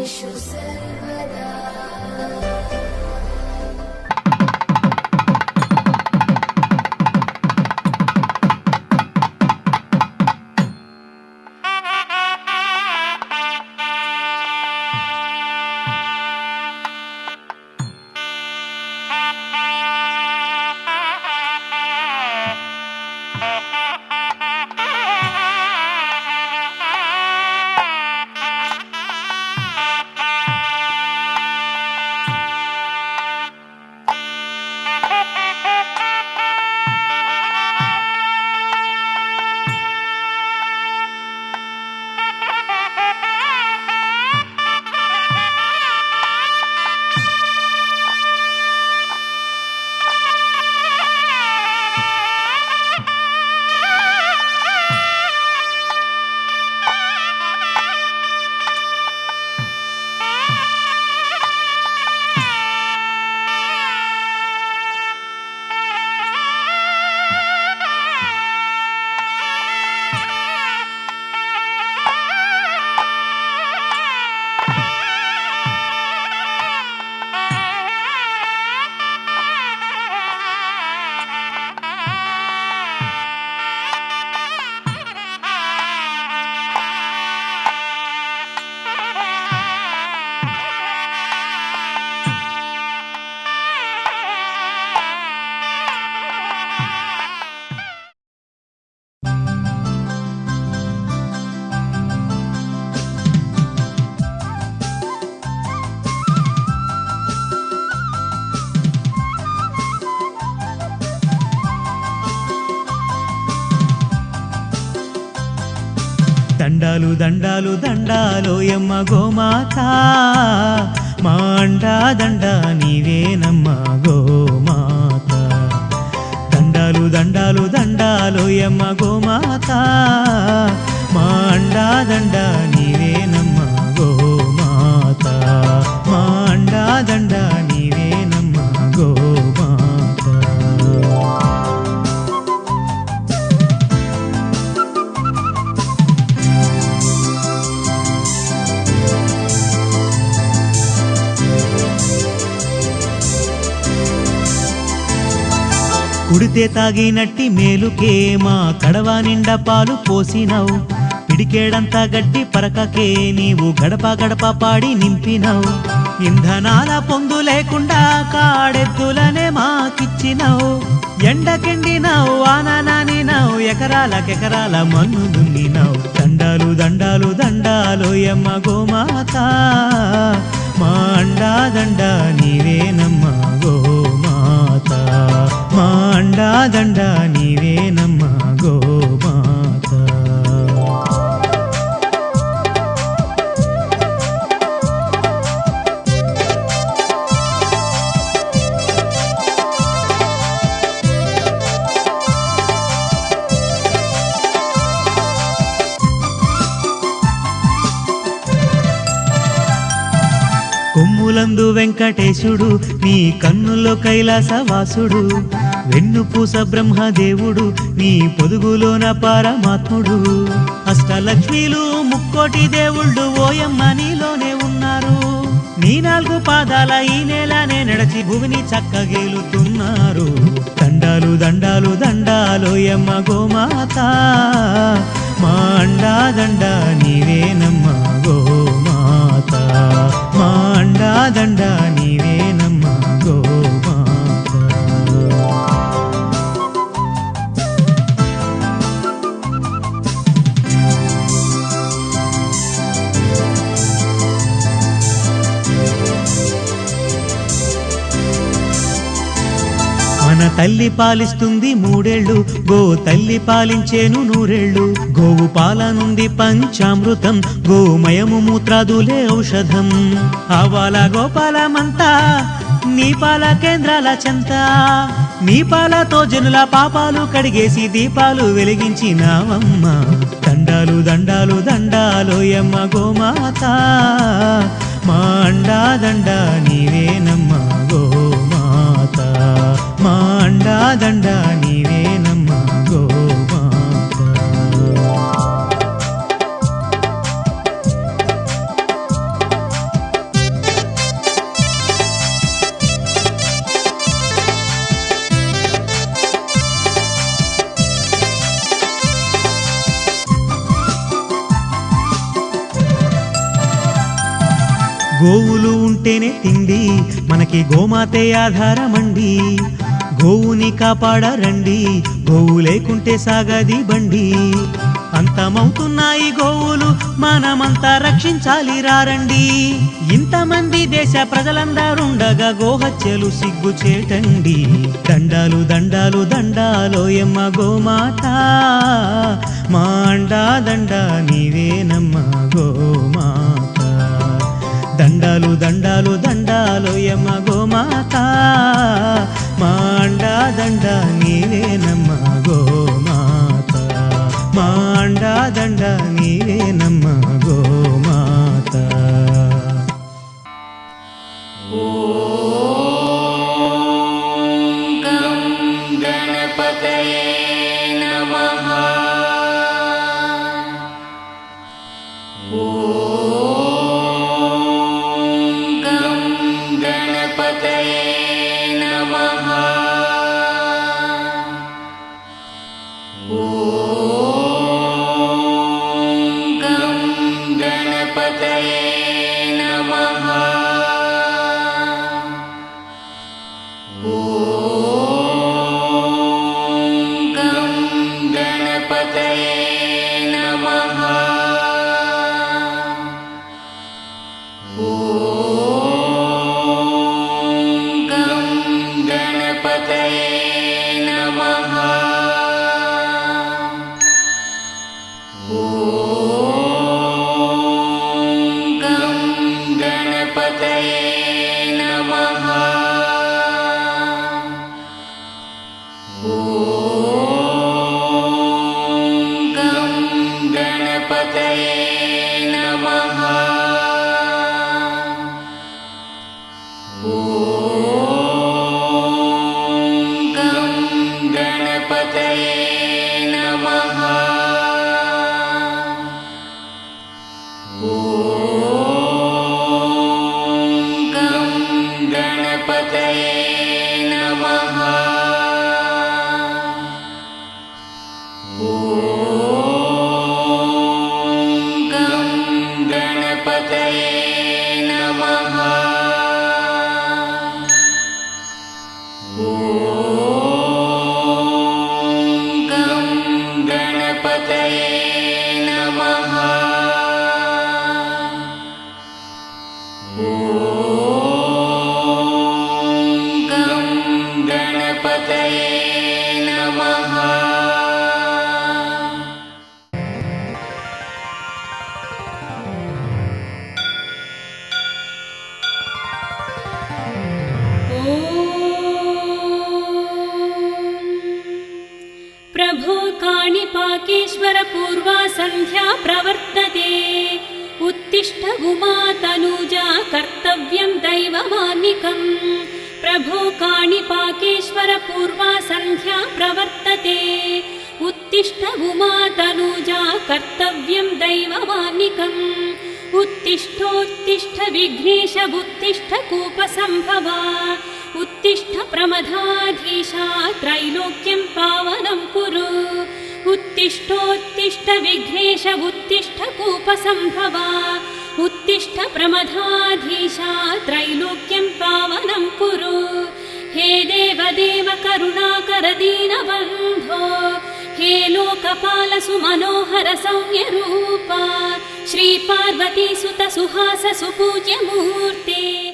सर्वेषु सर्वदा। దండాలు దండాలు దండాలోయమ్మ గోమాత మా అండా దండ నీవేనమ్మ గోమాత. దండాలు దండాలు దండాలోయమ్మ గోమాత మా అండా దండ నీవేనమ్మ గోమాత. మా అండా దండ నీవేనమ్మ గోమాత. కుడితే తాగినట్టి మేలుకే మా కడవ నిండా పాలు పోసినావు. పిడికేడంతా గడ్డి పరకకే నీవు గడప గడప పాడి నింపినావు. ఇంధనాల పొందు లేకుండా కాడెద్దులనే మాకిచ్చినావు. ఎండకెండినావు ఆనానానినావు ఎకరాలకెకరాల మన్ను దున్నినావు. దండాలు దండాలు దండాలోయమ్మ గోమాత మా అండా దండ నీవేనమ్మ గోమాత. మా అండా దండ నీవేనమ్మ గోమాత. కొమ్ములందు వెంకటేశుడు నీ కన్నుల్లో కైలాసవాసుడు. వెన్నుపూస బ్రహ్మదేవుడు నీ పొదుగులోన పరమాత్ముడు. అష్టలక్ష్మీలు ముక్కోటి దేవుళ్ళు ఓయమ్మ నీలోనే ఉన్నారు. నీ 4 పాదాల ఈ నేలనే నడచి భూమిని చక్కగేలుతున్నారు. దండాలు దండాలు దండాలోయమ్మ గోమాత మా అండా దండ నీవేనమ్మ గోమాత. మా అండా దండ నీవేనమ్మ గోమాత. మన తల్లి పాలిస్తుంది 3 ఏళ్ళు, గో తల్లి పాలించేను 100 ఏళ్ళు. గోవు పాల నుండి పంచామృతం, గోమయము మూత్రాదులే ఔషధం. ఆవాల గోపాలమంతా నీ పాల కేంద్రాల చెంత. నీ పాలతో జనుల పాపాలు కడిగేసి దీపాలు వెలిగించినావమ్మ. దండాలు దండాలు దండాలోయమ్మ గోమాత మా అండా దండ నీవేనమ్మ గోమాత. మా అండా దండ నీవేనమ్మ గోమాత. గోవులు ఉంటేనే తిండి, మనకి గోమాతే ఆధారమండి. గోవుని కాపాడరండి, గోవు లేకుంటే సాగది బండి. అంతమవుతున్నాయి గోవులు, మనమంతా రక్షించాలి రారండి. ఇంతమంది దేశ ప్రజలందరుండగా గోహత్యలు సిగ్గుచేటండి. దండాలు దండాలు దండాలోయమ్మ గోమాత, మా అండా దండ నీవేనమ్మ గోమాత. దండాలు దండాలు దండాలోయమ్మ గోమాత, మా అండా దండ నీవేనమ్మ గోమాత. మా అండా దండ నీవేనమ్మ గోమాత. గం గణపతయే నమః. గం గణపతయే నమః. గం గణపతయే నమః. గం గణపతయే నమః. గం గణపతయే నమః. గం గణపతయే నమః. గం గణపతయే నమః. గం గణపతయే నమః. గం గణపతయే నమః. గం గణపతయే నమః. గం గణపతయే నమః. గం గణపతయే నమః. प्रभो काणिपाकेश्वर पूर्वा सन्ध्या प्रवर्तते. उत्तिष्ठ उमा तनूजा कर्तव्यं दैवमान्निकम्. प्रभो काणिपाकेश्वर पूर्वा सन्ध्या प्रवर्तते. उत्तिष्ठ उमा तनूजा कर्तव्यं दैवमान्निकम्. उत्तिष्ठोत्तिष्ठ विघ्नेश उत्तिष्ठ कूपसम्भवा. उत्तिष्ठ प्रमदाधीशा त्रैलोक्यं पावनं कुरु. उत्तिष्ठोत्तिष्ठ विघ्नेश उत्तिष्ठ कूपसम्भवा. उत्तिष्ठ प्रमदाधीशा त्रैलोक्यं पावनं कुरु. हे देवदेव करुणाकर दीनबन्धो, हे लोकपाल सुमनोहर सौम्यरूपा. श्रीपार्वती सुत सुहास सुपूज्य मूर्ते.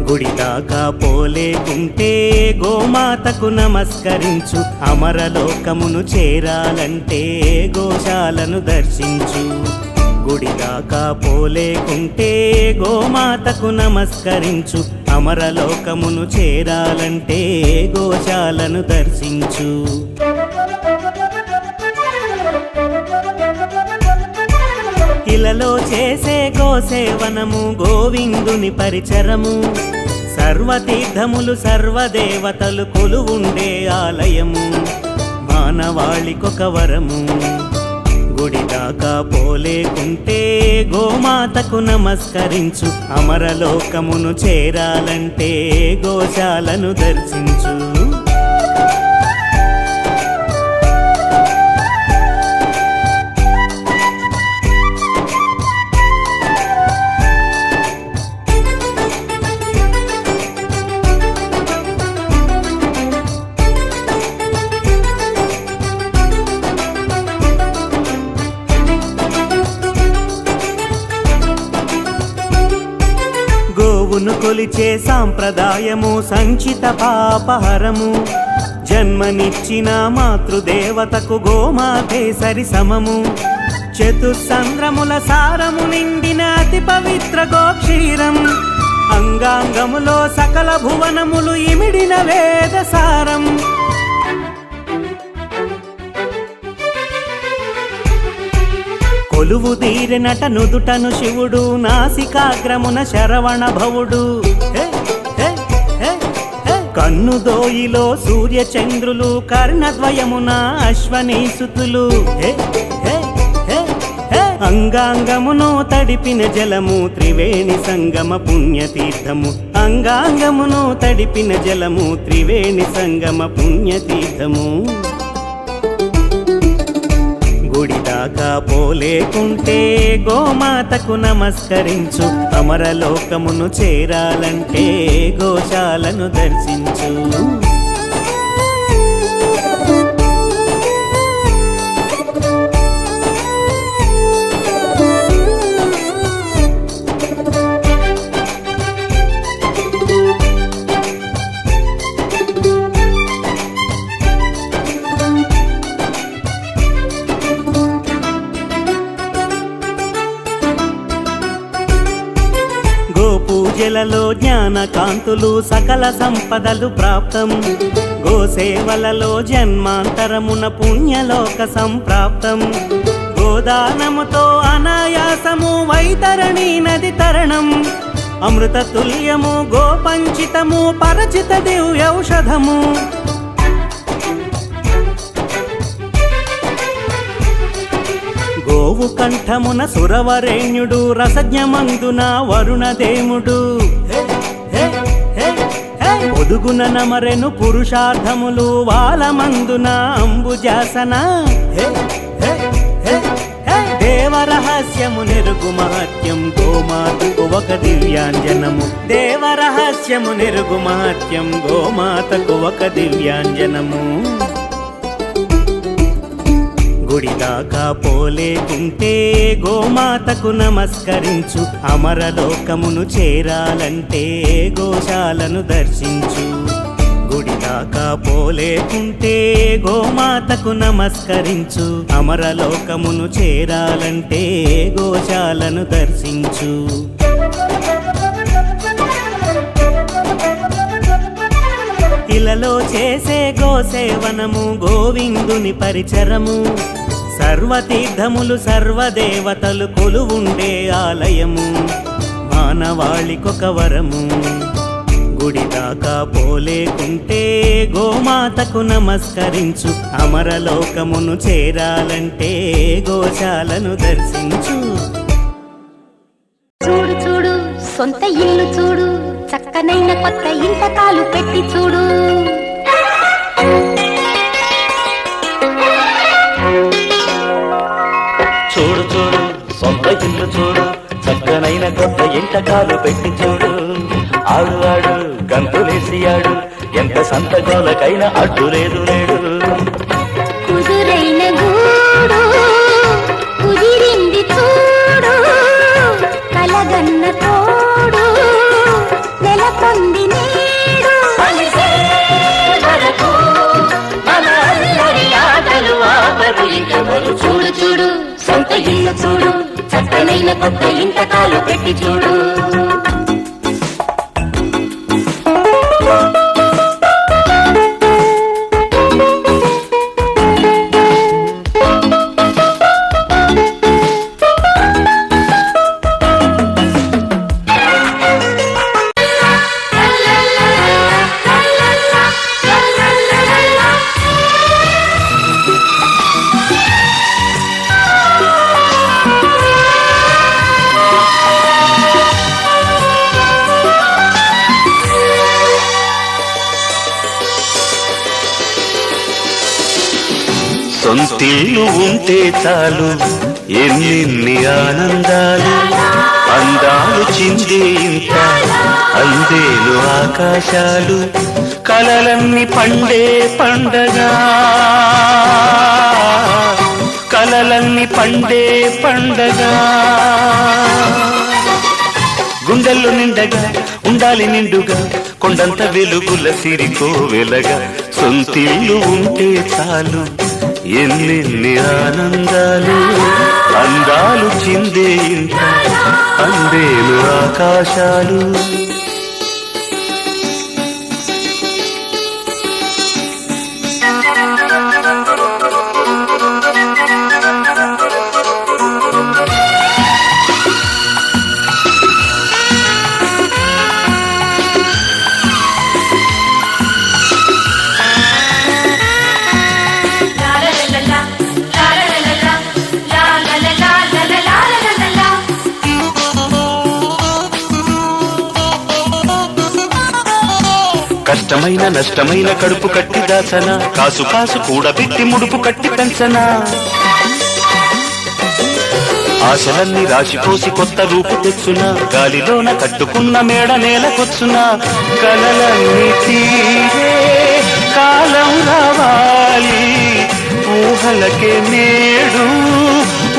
గుడిదాకా పోలేకుంటే గోమాతకు నమస్కరించు. అమరలోకమును చేరాలంటే గోశాలను దర్శించు. గుడిదాకా పోలేకుంటే గోమాతకు నమస్కరించు. అమరలోకమును చేరాలంటే గోశాలను దర్శించు. ఇలలో చేసే గోసేవనము, గోవిందుని పరిచరము, సర్వతీర్థములు సర్వదేవతలు కొలువుండే ఆలయము మానవాళికొక వరము. గుడి దాకా పోలేకుంటే గోమాతకు నమస్కరించు. అమరలోకమును చేరాలంటే గోశాలను దర్శించు. గోవును కొలిచే సాంప్రదాయము సంచిత పాపహరము. జన్మనిచ్చిన మాతృదేవతకు గోమాతే సరి సమము. చతుస్సంద్రముల సారము నిండిన అతి పవిత్ర గోక్షీరం. అంగాంగములో సకల భువనములు ఇమిడిన వేద సారం. కొలువు తీరినట నుదుటను శివుడు, నాసికాగ్రమున శరవణ భవుడు. కన్ను దోయిలో సూర్య చంద్రులు, కర్ణద్వయమున అశ్వనీసుతులు. అంగాంగమును తడిపిన జలము త్రివేణి సంగమ పుణ్యతీర్థము. అంగాంగమును తడిపిన జలము త్రివేణి సంగమ పుణ్యతీర్థము. గుడి దాకా పోలేకుంటే గోమాతకు నమస్కరించు. అమరలోకమును చేరాలంటే గోశాలను దర్శించు. పూజలలో జ్ఞాన కాంతులు సకల సంపదలు ప్రాప్తం. గోసేవలలో జన్మాంతరమున పుణ్యలోక సంప్రాప్తం. గోదానముతో అనాయాసము వైతరణి నది తరణం. అమృత తుల్యము గోపంచితము పరచిత దివ్యౌషధము. గోవు కంఠమున సురవరేణ్యుడు, రసజ్ఞమందున వరుణదేముడు. పొదుగున నమరెను పురుషార్థములు, వాలమందున అంబుజాసన. దేవరహస్యము నెరుగు మహత్యం గోమాతకు ఒక దివ్యాంజనము. దేవరహస్యము నెరుగు మహత్యం గోమాతకు ఒక దివ్యాంజనము. గుడి దాకా పోలేకుంటే గోమాతకు నమస్కరించు. అమరలోకమును చేరాలంటే గోశాలను దర్శించు. గుడి దాకా పోలేకుంటే గోమాతకు నమస్కరించు. అమరలోకమును చేరాలంటే గోశాలను దర్శించు. ఇలలో చేసే గోసేవనము గోవిందుని పరిచరము. సర్వతీర్థములు సర్వదేవతలు కొలువుండే ఆలయము మానవాళికొక వరము. గుడి దాకా పోలేకుంటే గోమాతకు నమస్కరించు. అమరలోకమును చేరాలంటే గోశాలను దర్శించు. చూడు చూడు సొంత ఇల్లు చూడు, చక్కనైన కొత్త ఇంతకాలు పెట్టి చూడు. చూడు చూడు సొంత ఇల్లు చూడు, చక్కనైన కొత్త ఇంతకాలు పెట్టి చూడు. ఆడు ఆడు గంతులేసి ఆడు, ఎంత సంతకాలకైనా అడ్డు లేదు లేడు. కుదురైన గూడు కుదిరింది చూడు, కలగన్న తోడు నెలకొంది నేడు. చూడు చూడు సొంత ఇల్లు చూడు, చక్కనైన కొత్త ఇంతకాలు పెట్టి చూడు. సొంతిల్లు ఉంటే చాలు ఎన్నెన్ని ఆనందాలు అందాలు చిందే ఇంత అందేలు ఆకాశాలు కలలన్నీ పండే పండగ కలలన్నీ పండే పండగ గుండెల్లో నిండగా ఉండాలి నిండుగా కొండంత వెలుగుల సిరికో వెలగా సొంతిల్లు ఉంటే చాలు ఎన్నెన్ని ఆనందాలు అందాలు చిందే ఇంత అందేలు ఆకాశాలు కష్టమైన నష్టమైన కడుపు కట్టి దాచన కాసు కాసు కూడబెట్టి ముడుపు కట్టి పెంచనా ఆశలన్నీ రాశిపోసి కొత్త రూపు తెచ్చునా గాలిలోన కట్టుకున్న మేడ నేలకొచ్చునా కలలన్నీ తీరే కాలం రావాలి ఊహలకే నేడు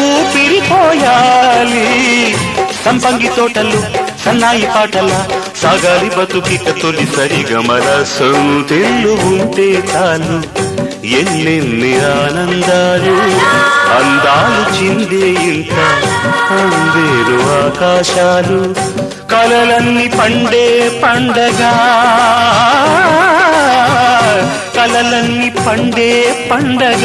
ఊపిరిపోయాలి సంపంగి తోటలు సన్నాయి పాటల సాగాలి బతుకిక తొలిసరి గమల సొంతిల్లు ఉంటే చాలు ఎన్నెన్ని ఆనందాలు అందాలు చిందే ఇంత అందేరు ఆకాశాలు కలలన్నీ పండే పండగ కలలన్నీ పండే పండగ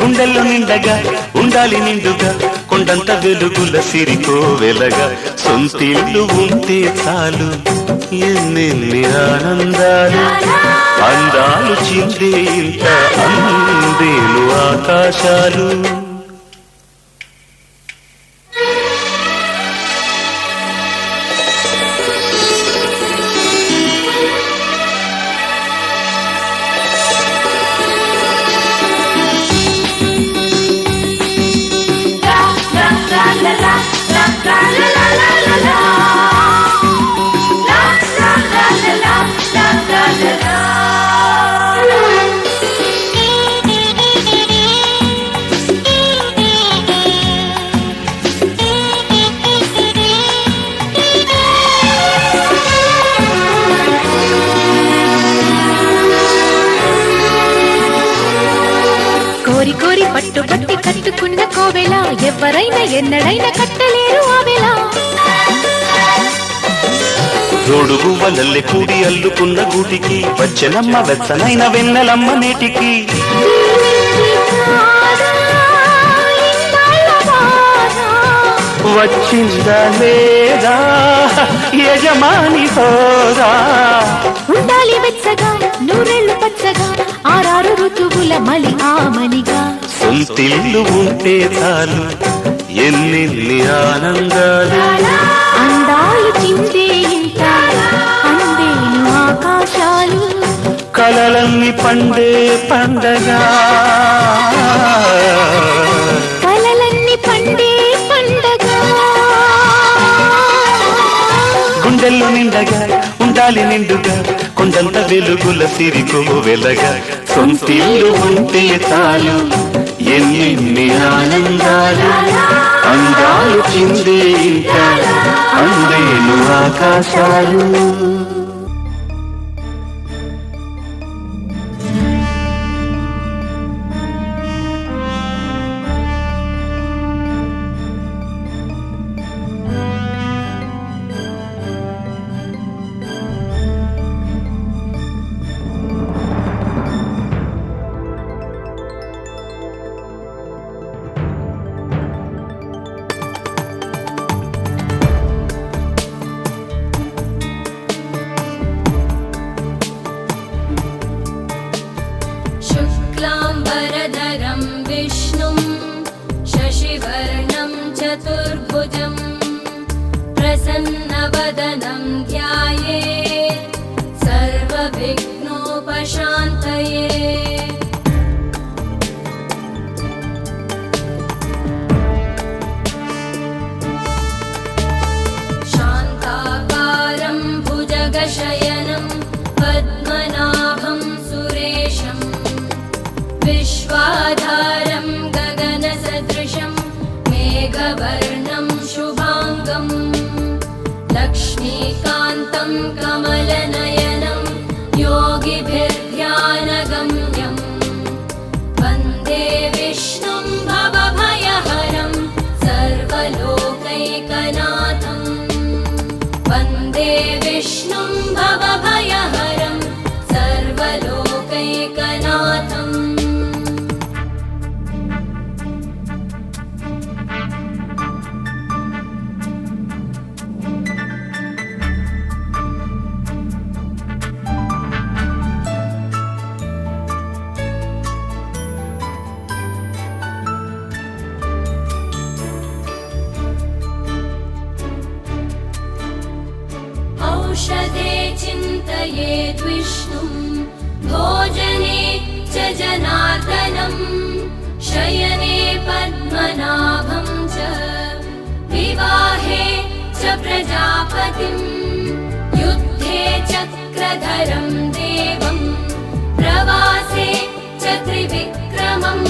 గుండెల్లో నిండగా ఉండాలి నిండుగా కొండంత వెలుగుల సిరికో వెలగా సొంతిల్లు ఉంటే చాలు ఎన్నెన్ని ఆనందాలు అందాలు చిందే ఇంత అందేలు ఆకాశాలు కోరి కోరి పట్టు పట్టి కట్టుకున్న కోవెల ఎవరైనా ఎన్నడైనా కట్టలేరు ఆవెల జోడుగు వలల్లె కూడి అల్లుకున్న గూటికి వచ్చెనమ్మ వెచ్చనైన వెన్నెలమ్మ నేటికి వచ్చిందా లేదా యజమాని హోదా ఉండాలి వెచ్చగా నూరెళ్ళు పచ్చగా ఆరారు ఋతువుల మలి ఆమనిగా సొంతిల్లు ఉంటే చాలు ఎన్నెన్ని ఆనందాలు అందాలు చిందే ఇంత అందేను ఆకాశాలు కలలన్నీ పండే పండగ కలలన్నీ పండే పండగ గుండెల్లో నిండగా ఉండాలి నిండుగా కొండంత వెలుగుల సిరికో వెలగా సొంతిల్లు ఉంటే చాలు ఎన్నెన్ని ఆనందాలు అందాలు చిందే ఇంత అందేలు ఆకాశాలు शुक्लाम्बरधरं विष्णुं शशिवर्णं चतुर्भुजं प्रसन्नवदनं ध्यायेत् सर्वविघ्नोपशान्तये शान्तं कमलनयनं योगिभिर्ध्यानगम्यं वन्दे विष्णुं भवभयहरं सर्वलोकैकनाथं वन्दे विष्णुं भवभयहरं सर्वलोकैकनाथम् औषधे चिन्तयेद् विष्णुं भोजने च जनार्दनं शयने पद्मनाभं च विवाहे च प्रजापतिं युद्धे चक्रधरं देवं प्रवासे च त्रिविक्रमं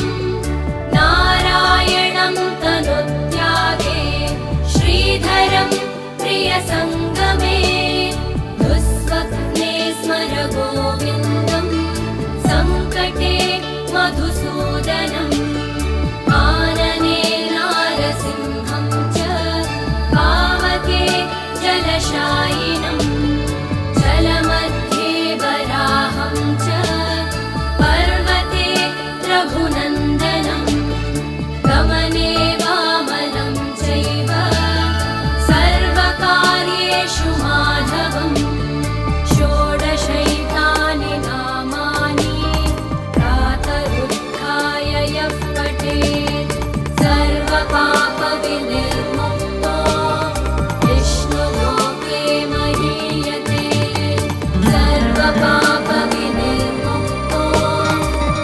नारायणं तनुत्यागे श्रीधरं प्रियसङ्गमे दुःस्वप्ने स्मर गोविन्दं सङ्कटे मधुसूदनम् आनने नारसिंहं च पावके जलशायिनं जलमध्ये वराहं च पर्वते रघुनन्दनं गमने वामनं चैव सर्वकार्येषु माधवम् षोडशैतानि नामानि प्रातरुत्थाय यः पठेत् सर्वपापविनिर्मुक्तो विष्णुलोके महीयते सर्वपापविनिर्मुक्तो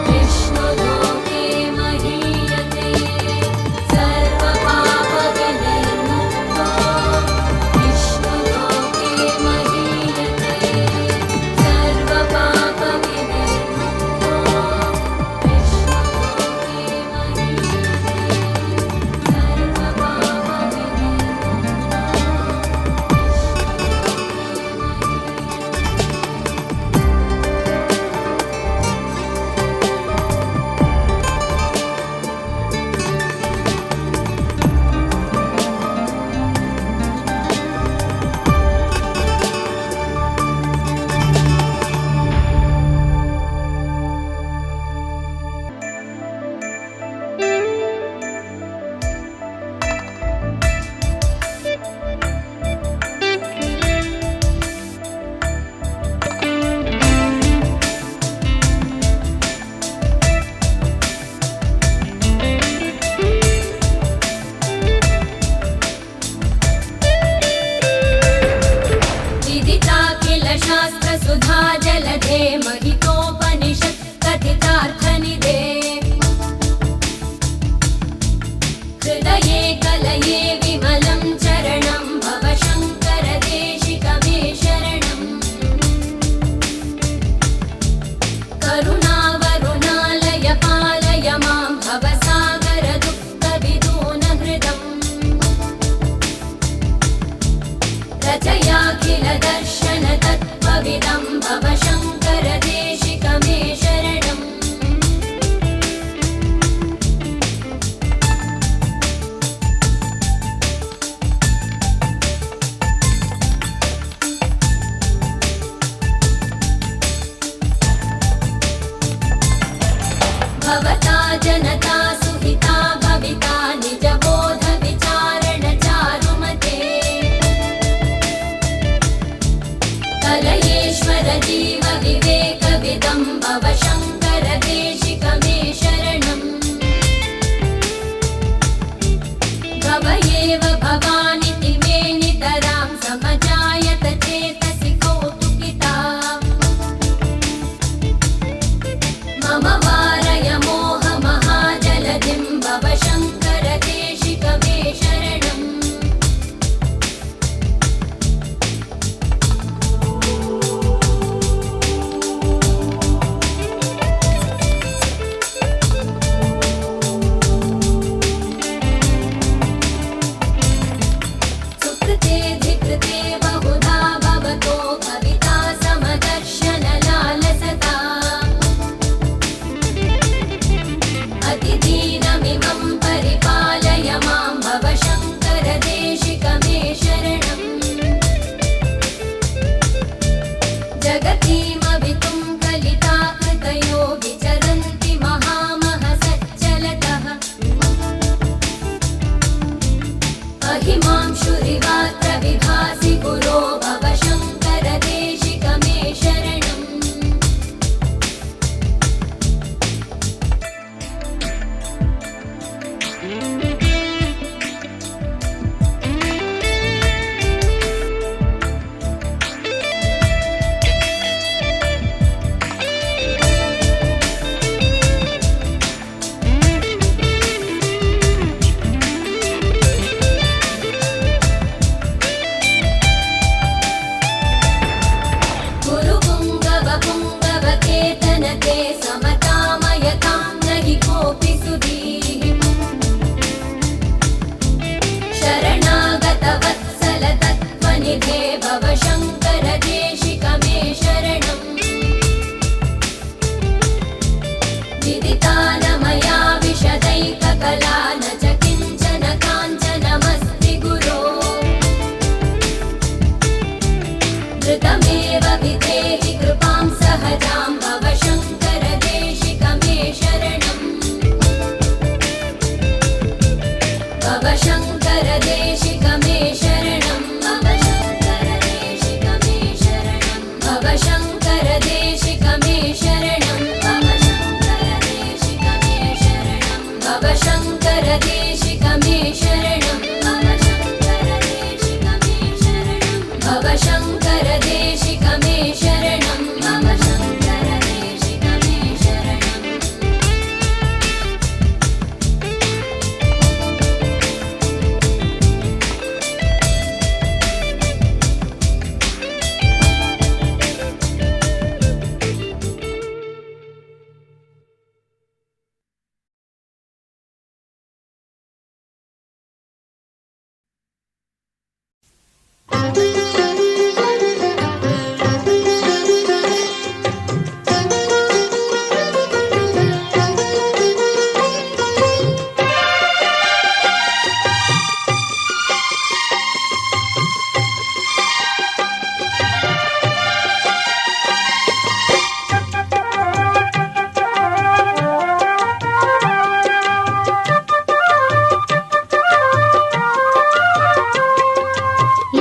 विष्णुलोके महीयते सर्वपापविनिर्मुक्तो विष्णुलोके महीयते सर्वपापविनिर्मुक्तो विदिताखिल शास्त्रसुधा जलधे महितोपनिषत् कथितार्थनिधे हृदये कलये विमलं चरणं भव शङ्कर देशिकमे शरणम् करुणावरुणालय पालय मां भवसागर दुःखविदूनहृदम् रचयाखिल दर्शन तत्त्वविदं भव शङ्कर देशिकमे शरणम् भवता जनता सुहिता भविता निजबोध विचारण चारुमते कलयेश्वर जीव विवेकविदं भव शङ्कर देशिकमे शरणम् भव एव भवानिति मे नितरां समजायत चेतसि कौतुकिता मम वारय मोहमहाजलधिं भव शङ्कर देशिकमे शरणम् जनते समतामयतां न हि कोऽपि सुधीः शरणागतवत्सल तत्त्वनिधे भव शङ्कर देशिक मे शरणम् विदिता न मया विशदैककला न च किञ्चन काञ्चनमस्ति गुरो धृतमेव विधेहि कृपां सहजां भव शङ्कर देशिक मे शरणम् भव शङ्कर देशिक मे शरणम् भव शङ्कर देशिक मे शरणम् भव शङ्कर देशिक मे शरणम् भव शङ्कर देशिक मे शरणम् भव शङ्कर देशिक मे शरणम् भव शङ्कर देशिक मे शरणम्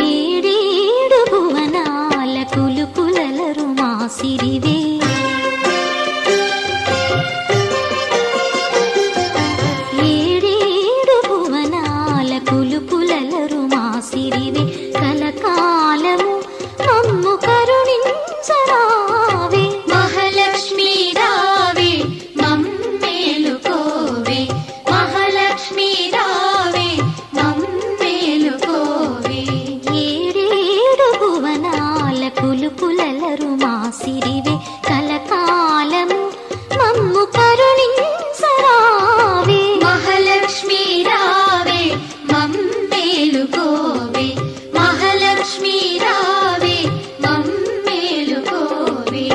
ఏడేడు భువనాల కులుకులలరు మా సిరివే ఏడేడు భువనాల కులుకులలరు మా సిరివే కలకాలము మమ్ము కరుణించరావే మహాలక్ష్మీ రావే మమ్మేలుకోవే మహాలక్ష్మీ రావే మమ్మేలుకోవే ఏడేడు భువనాల కులుకులలరు మా సిరివే కలకాలము మమ్ము కరుణించరావే మహాలక్ష్మీ రావే మమ్మేలుకోవే మహాలక్ష్మీ రావే మమ్మేలుకోవే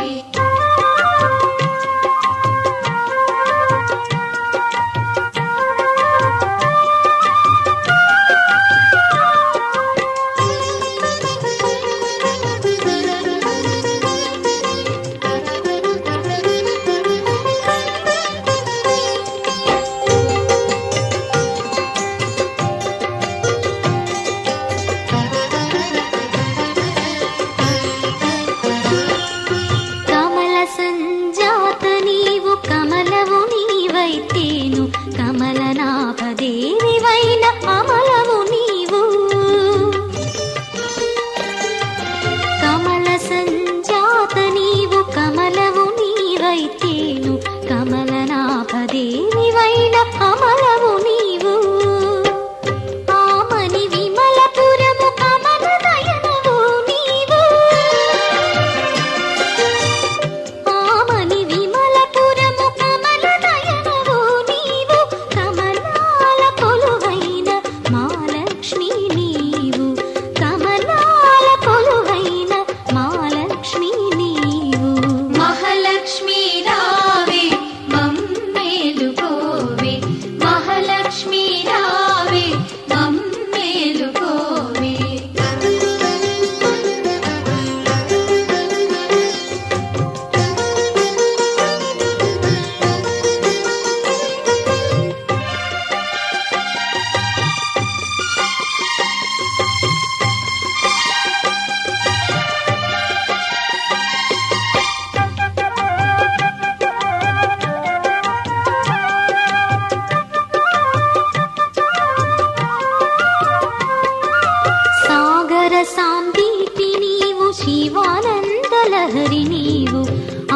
కమల సంజాత నీవు కమలవు నీవైతేను కమలనాభదేవివైన అమలవు నీవు కమల సంజాత నీవు కమలవు నీవైతేను కమలనాభదేవివైన అమలవు నీవు ఆమని విమలపురము కమల నయనవు నీవు ఆమని విమలపురము కమల నయనవు నీవు కమలాల కొలువైన మహాలక్ష్మి నీవు కమలాల కొలువైన మహాలక్ష్మి నీవు మహాలక్ష్మి రావే మమ్మేలుకోవే మహాలక్ష్మి రావే మమ్మేలుకోవే సాగర సాందీపి నీవు శివానందలహరి నీవు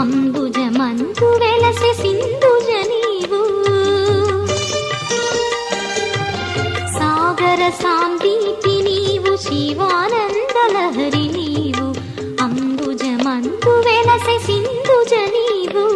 అంబుజమందు వెలసె సింధుజ నీవు సాగర సాందీపి నీవు శివానందలహరి నీవు అంబుజమందు వెలసె సింధుజ నీవు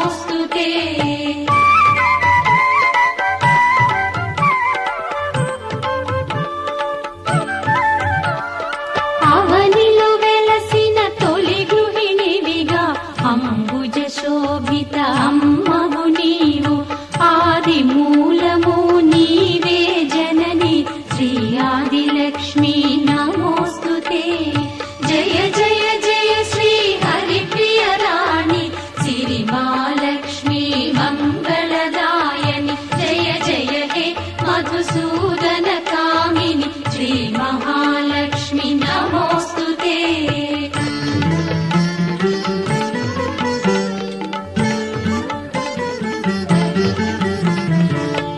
నమోస్తుతే అవనిలో వెలసిన తొలి గృహిణివిగా అంబుజ శోభిత అమ్మవు నీవు ఆది మూలము నీవే జనని శ్రీ ఆదిలక్ష్మీ నమోస్తుతే జయ జయ జయ శ్రీ హరిప్రియ రాణి సిరి మహాలక్ష్మీ మంగళదాయని జయ జయ హే మధుసూదన కామిని శ్రీ మహాలక్ష్మి నమోస్తుతే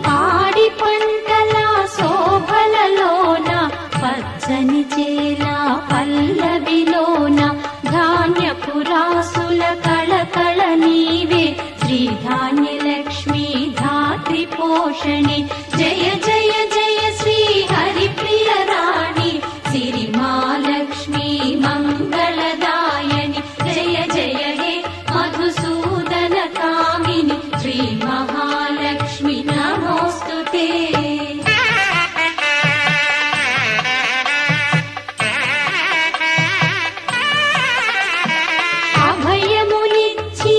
పాడి పంటల శోభలలోన పచ్చని చేల పల్లవిలోన ధాన్యపు రాసుల కళకళ నీవే శ్రీ ధాన్యలక్ష్మీ ధాత్రి పోషణి జయ జయ జయ శ్రీ హరిప్రియ రాణి సిరి మహాలక్ష్మీ మంగళదాయని జయ జయ హే మధుసూదన కామిని శ్రీ మహాలక్ష్మి నమోస్తుతే అభయమునిచ్చి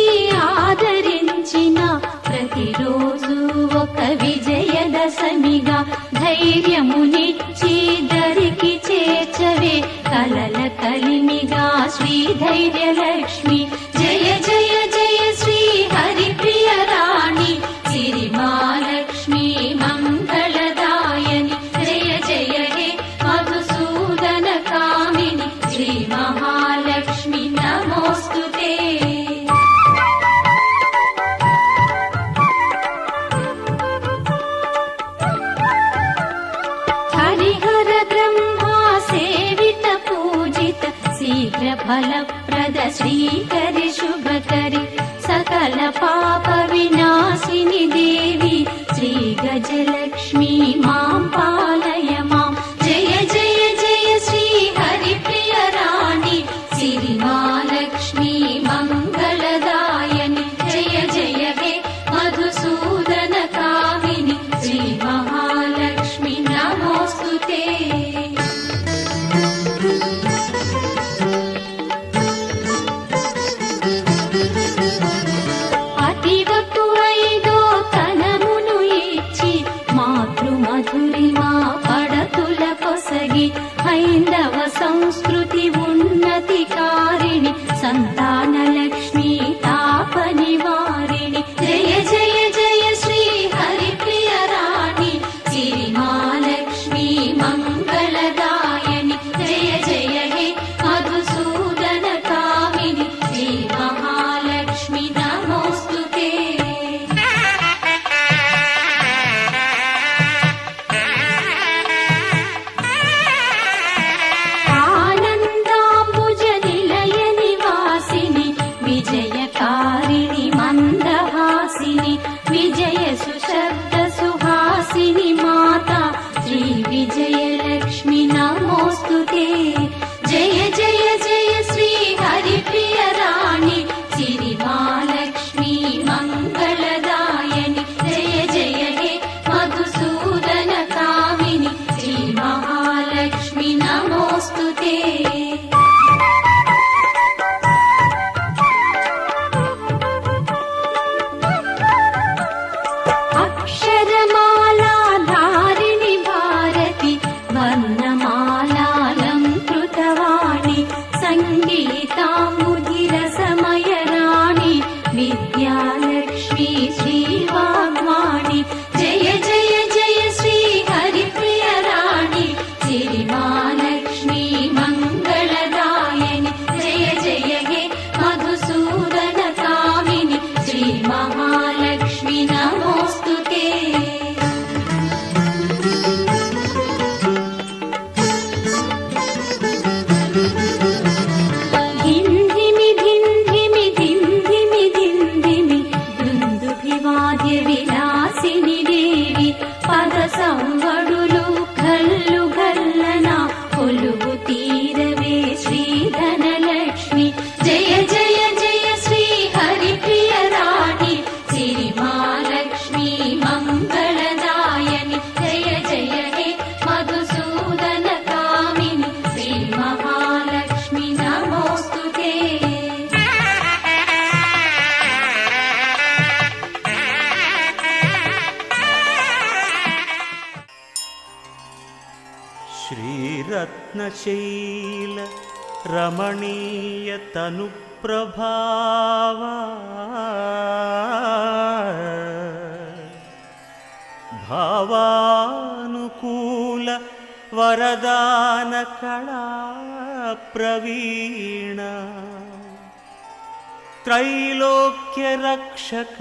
ఆదరించిన ప్రతిరోజు ఒక విజయదశమిగా ధైర్యమునిచ్చి దరికి చేర్చవే కలల కలిమిగా శ్రీ ధైర్యలక్ష్మి జయ జయ జయ శ్రీ హరిప్రియ రాణి సిరి మహాలక్ష్మీ మంగళదాయని జయ జయ హే మధుసూదన కామిని శ్రీ మహాలక్ష్మి నమోస్తుతే హరిహర బ్రహ్మా సేవిత పూజిత శీఘ్ర ఫలప్రద శ్రీకరి శుభకరి సకల పాప వినాశిని దేవి శ్రీ గజలక్ష్మీ మాం పాలయ మాం జయ జయ జయ శ్రీ హరిప్రియ రాణి సిరి మహాలక్ష్మీ మంగళదాయని జయ జయ హే మధుసూదన కామిని శ్రీ మహాలక్ష్మి నమోస్తుతే అతివకు ఐదో తనమును ఇచ్చి మాతృ మధురిమా పడతుల కొసగి హైందవ సంస్కృతి ఉన్నతి కారిణి సంతాన లక్ష్మీ తాప నివారిణి జయ జయ జయ శ్రీ హరిప్రియ రాణి సిరి మహాలక్ష్మీ మంగళదాయని జయ జయ హే మధుసూదన కామిని శ్రీ మహాలక్ష్మి నమోస్తుతే ఆనందాంబుజ నిలయ నివాసిని విజయకారిణి మందహాసిని విజయ సుశబ్ద సుహాసిని మాతా శ్రీ విజయలక్ష్మి నమోస్తుతే జయ జయ జయ శ్రీ హరిప్రియ రాణి సిరి మహాలక్ష్మీ మంగళదాయని జయ జయ హే మధుసూదన కామిని శ్రీ మహాలక్ష్మి నమోస్తుతే అక్షరమాలా ధారిణి భారతి వర్ణమాలాలంకృతవాణి సంగీతాముధిర సమయ రాణి విద్యాలక్ష్మీ శ్రీవాగ్వాణి జయ జయ జయ శ్రీ హరిప్రియ రాణి సిరి మహాలక్ష్మీ మంగళదాయని జయ జయ హే మధుసూదన కామిని శ్రీ మహాలక్ష్మి నమోస్తుతే ధింధిమి ధింధిమి ధింధిమి ధింధిమి దుందుభివాద్య విలాసిని దేవి పద సంవడులు కల్లు గల్లన కొలువు తీరవే శ్రీ ధనలక్ష్మి జయ జయ జయ శ్రీ హరిప్రియ రాణి రత్నశైల రమణీయ తను ప్రభావా భావానుకూల వరదాన కళా ప్రవీణ త్రైలోక్య రక్షక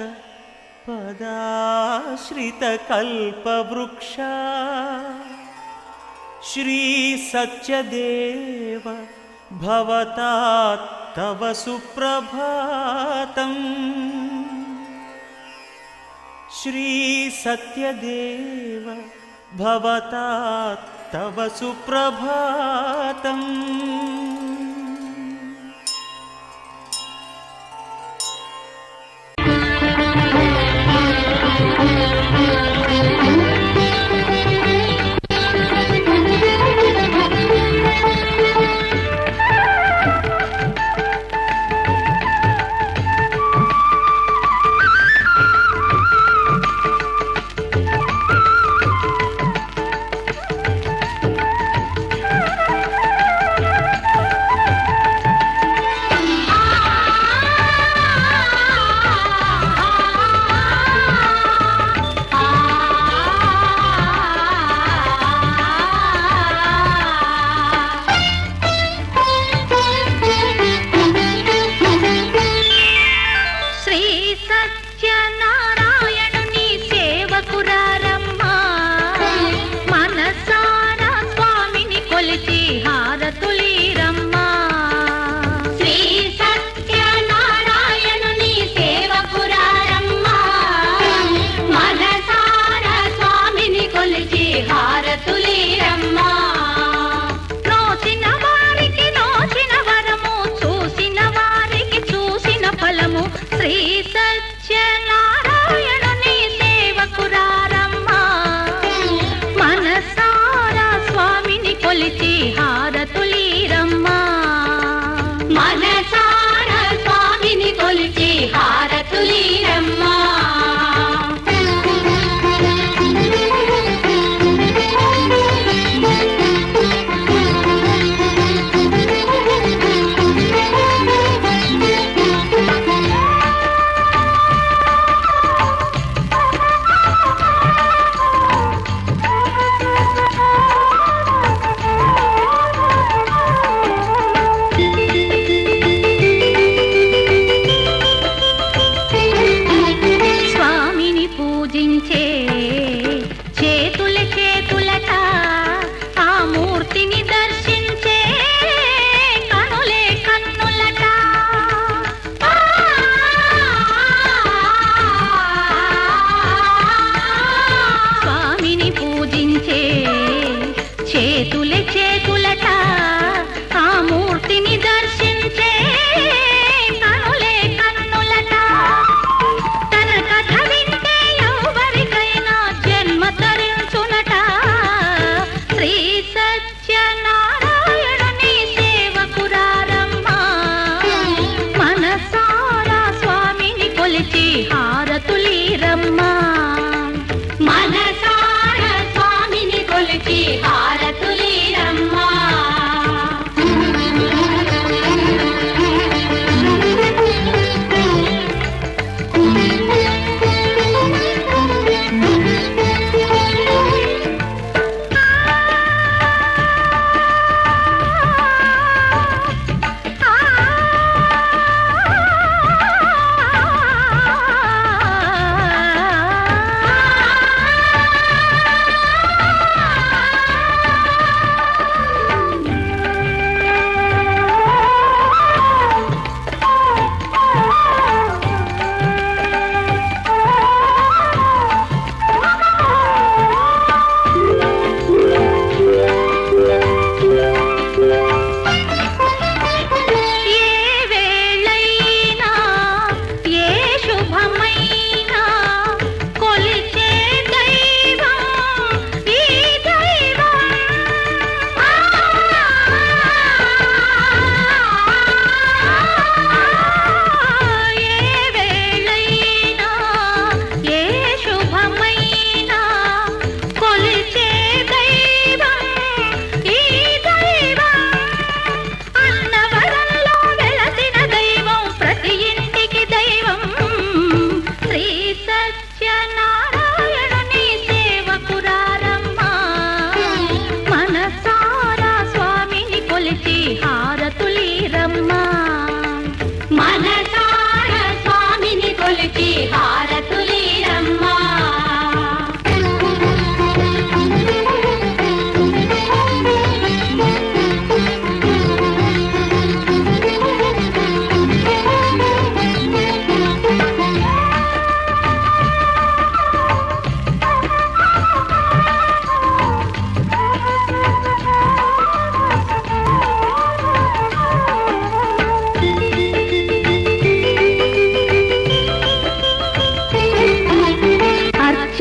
పదాశ్రిత కల్పవృక్ష శ్రీ సత్యదేవ భవతాత్తవ సుప్రభాతం శ్రీ సత్యదేవ భవతాత్తవ సుప్రభాతం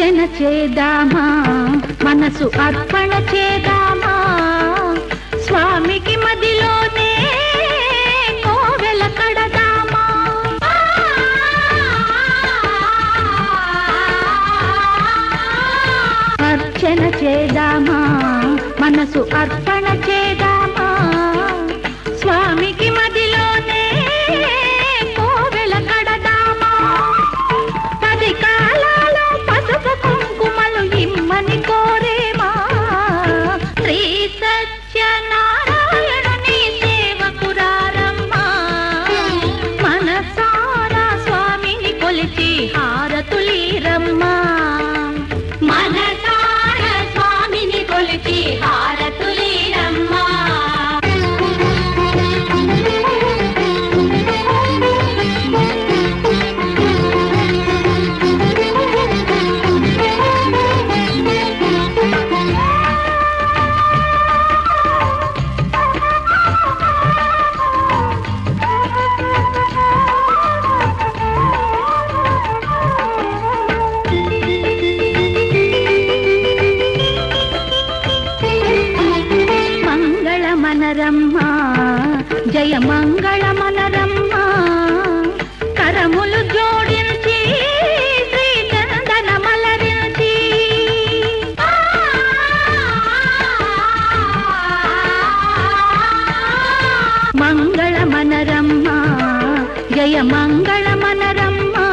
అర్చన చేద్దామా మనసు అర్పణ చేద్దామా స్వామికి మదిలోనే కోవెల కడదామా అర్చన చేద్దామా మనసు అర్పణ చేద్దామా స్వామికి మదిలోనే కోవెల కడదామా 10 కాలాలో పసుపు కుంకుమలు ఇమ్మని కోరేమా శ్రీ సత్యనారాయణుని సేవకురారమ్మా మనసారా స్వామిని కొలిచి హారతులీరమ్మా మనసారా స్వామిని కొలిచి హారతులీరమ్మా మంగళమనరమ్మా జయ మంగళమనరమ్మా కరములు జోడించి శ్రీ చందనమలరించి మంగళమనరమ్మా జయ మంగళమనరమ్మా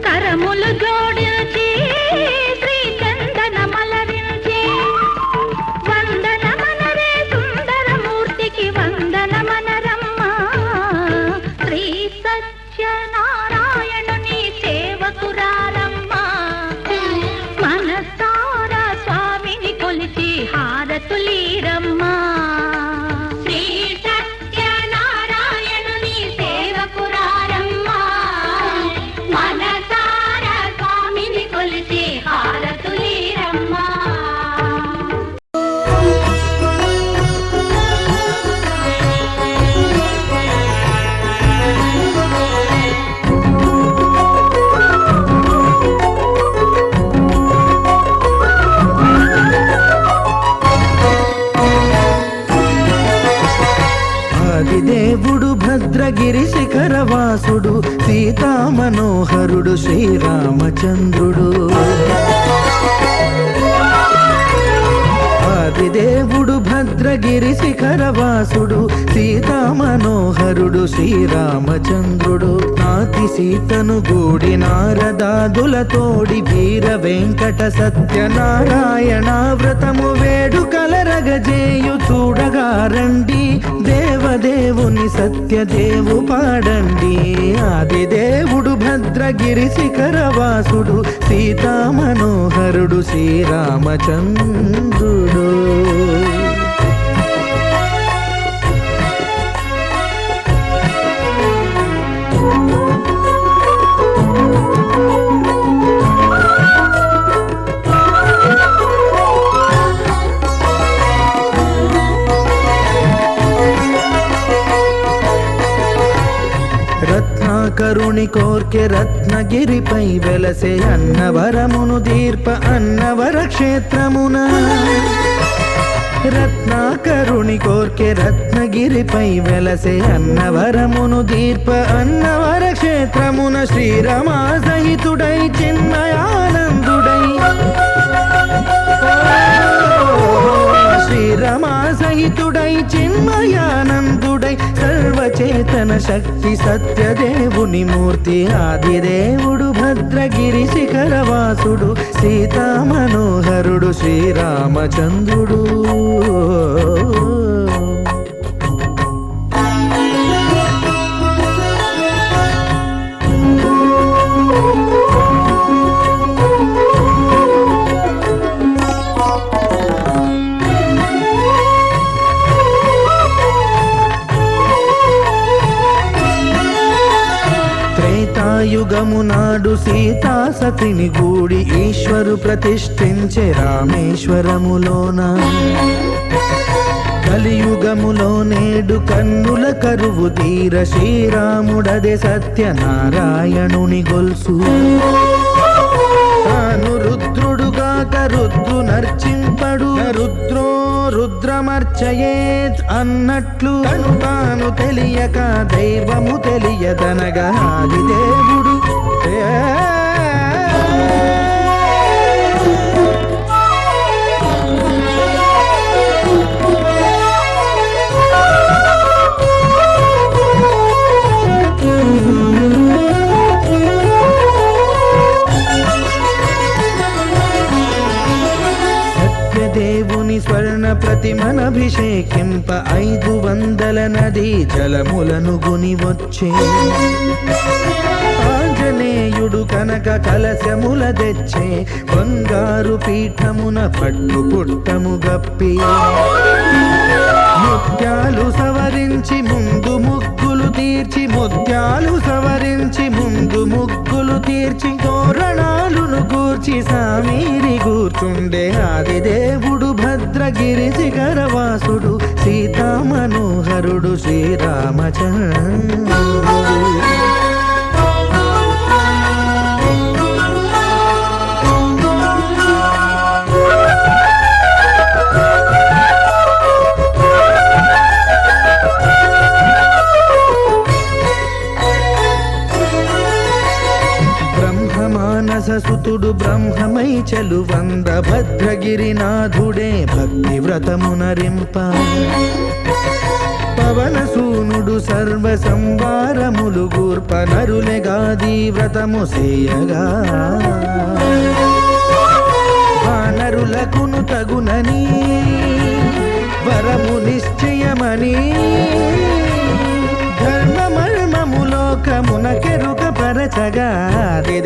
కరములు జోడించి శ్రీ చందనమలరించి వందనమనరే సుందరమూర్తికి వందనమనరమ్మా శ్రీ సత్యనారాయణుని సేవకురారమ్మా మనసారా స్వామిని కొలిచి హారతులీరమ్మా శ్రీ సత్యనారాయణుని సేవకురారమ్మా మనసారా స్వామిని కొలిచి హారతులీరమ్మా ఆదిదేవుడు భద్రగిరి శిఖరవాసుడు సీతామనోహరుడు శ్రీరామచంద్రుడు ఆదిదేవుడు భద్రగిరి శిఖరవాసుడు సీతామనోహరుడు శ్రీరామచంద్రుడు నాతి సీతను గూడి నారదాదులతోడి వీర వెంకట సత్యనారాయణ వ్రతము వేడుకలరగజేయు చూడగా రండి దేవదేవుని సత్యదేవు పాడండి ఆదిదేవుడు భద్రగిరి శిఖరవాసుడు సీతామనోహరుడు శ్రీరామచంద్రుడు రత్నాకరుని కోర్కె రత్నగిరిపై వెలసే అన్నవరమును దీర్ప అన్నవర క్షేత్రమున రత్నాకరుని కోర్కె రత్నగిరిపై వెలసే అన్నవరమును దీర్ప అన్నవర క్షేత్రమున శ్రీరమా సహితుడై చిన్మయానందుడై శ్రీరమా సహితుడై చిన్మయానందుడై సర్వచేతన శక్తి సత్యదేవుని మూర్తి ఆదిదేవుడు భద్రగిరి శిఖరవాసుడు సీతామనోహరుడు శ్రీరామచంద్రుడు త్రేతాయుగము నాడు సీతా సతిని గూడి ఈశ్వరు ప్రతిష్ఠించే రామేశ్వరములోన కలియుగములో నేడు కన్నుల కరువు తీర శ్రీరాముడదే సత్యనారాయణుని గొల్సు తాను నర్చింపడు రుద్రో రుద్రమర్చయేత్ అన్నట్లు తను తాను తెలియక దైవము తెలియదనగా ఆదిదేవుడు దేవుని స్వర్ణ ప్రతిమనభిషేకింప 500 నదీ జలములను గుని వచ్చే ఆంజనేయుడు కనక కలశముల తెచ్చే బంగారు పీఠమున పట్టు పుట్టము గప్పి ముత్యాలు సవరించి ముందు ముగ్గులు తీర్చి ముత్యాలు సవరించి ముందు ముగ్గులు తీర్చి తోరణాలును కూర్చి సామీరి కూర్చుండే ఆదిదేవుడు భద్రగిరి శిఖరవాసుడు సీతామనోహరుడు శ్రీరామచంద్రుడు సుతుడు బ్రహ్మమై చలువంద భద్రగిరినాథుడే భక్తి వ్రతమునరింప పవనసూనుడు సర్వ సంవారములు గూర్ప నరులెగాది వ్రతము సేయగా వానరులకును తగునని వరము నిశ్చయమని ధర్మమర్మములోకమునకెరుక పరచగా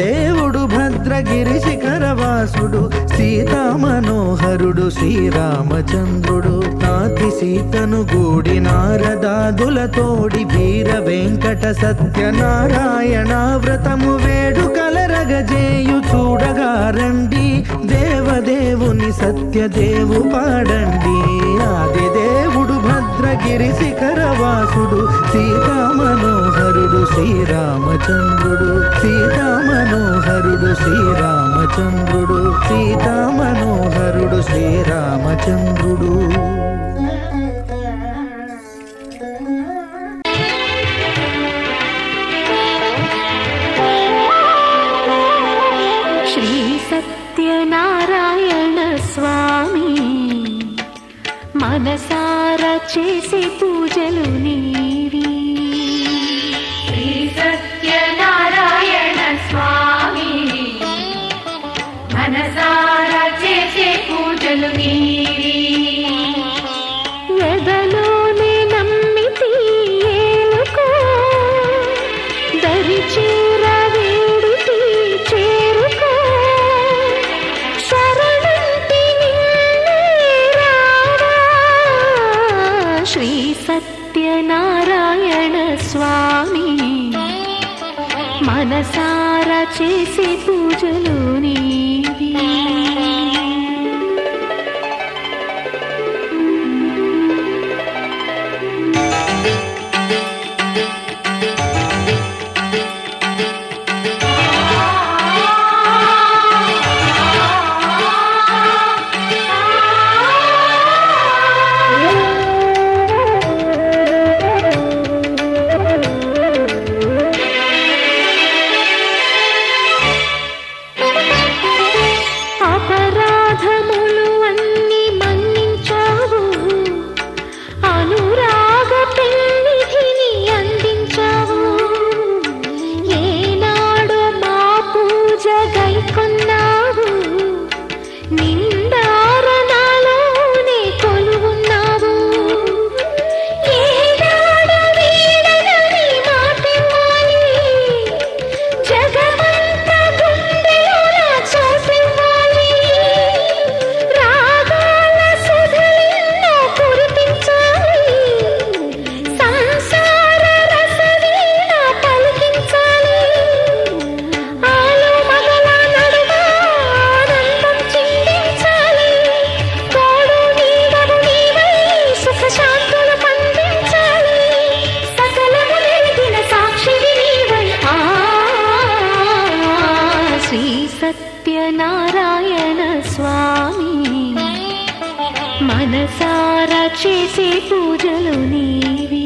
దేవుడు భద్రగిరి శిఖరవాసుడు సీతామనోహరుడు శ్రీరామచంద్రుడు నాతి సీతను గూడి నారదాదులతోడి వీర వెంకట సత్యనారాయణ వ్రతము వేడుకలరగజేయు చూడగా రండి దేవదేవుని సత్యదేవు పాడండి ఆదిదేవుడు భద్రగిరి శిఖరవాసుడు సీతామనోహరుడు శ్రీరామచంద్రుడు సీతామనోహరుడు శ్రీరామచంద్రుడు సీతామనోహరుడు శ్రీరామచంద్రుడు శ్రీ సత్యనారాయణ స్వామి మనసార చేసే పూజలు నీవి శ్రీ సత్యనారాయణ స్వామి మనసారా చేసే పూజలు నీవి ఎదలోనే నమ్మితి ఏలుకో దరి చేర వేడితి చేరుకో శరణంటి నిన్నే రావా శ్రీ సత్యనారాయణ స్వామి మనసార చేసే పూజలు నీవి సత్యనారాయణ స్వామి మనసారా చేసే పూజలు నీవి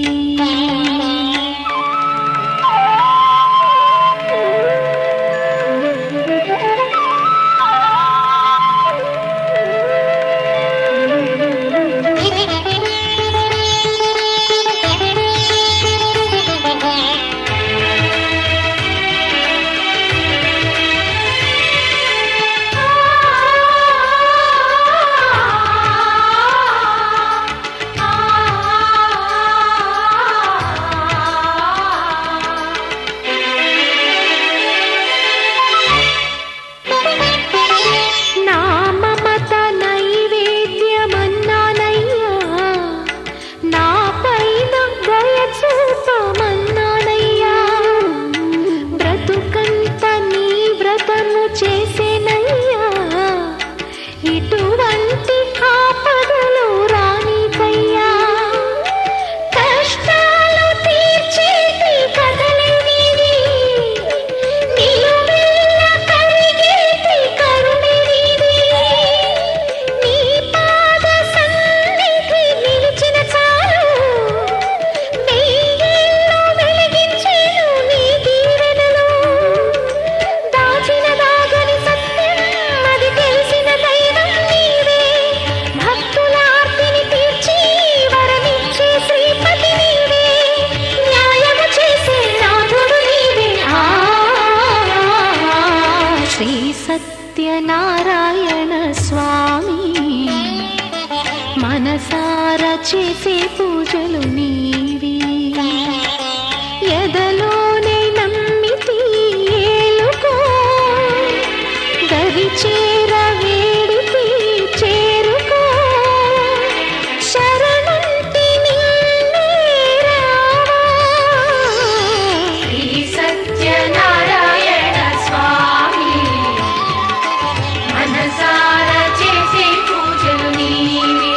సత్యనారాయణ స్వామి మనసారా చేసే పూజలు నీవి ఎదలోనే నమ్మితి ఏలుకో దరి చేర వేడితి చేరుకో శరణంటి నిన్నే రావా శ్రీ సత్యనారాయణ స్వామి మనసారా చేసే పూజలు నీవి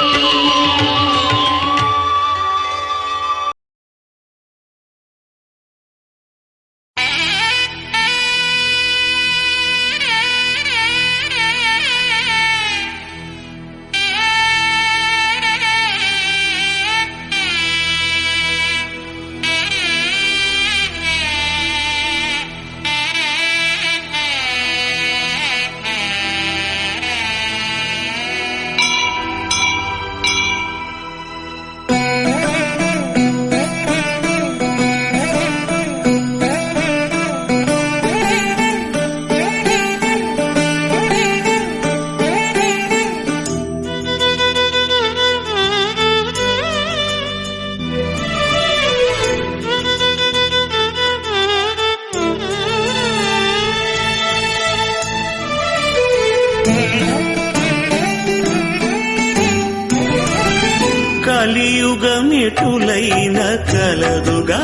కలియుగమెటులైన కలదుగా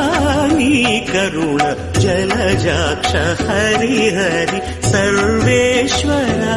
నీ కరుణ జలజాక్ష హరి హరి సర్వేశ్వరా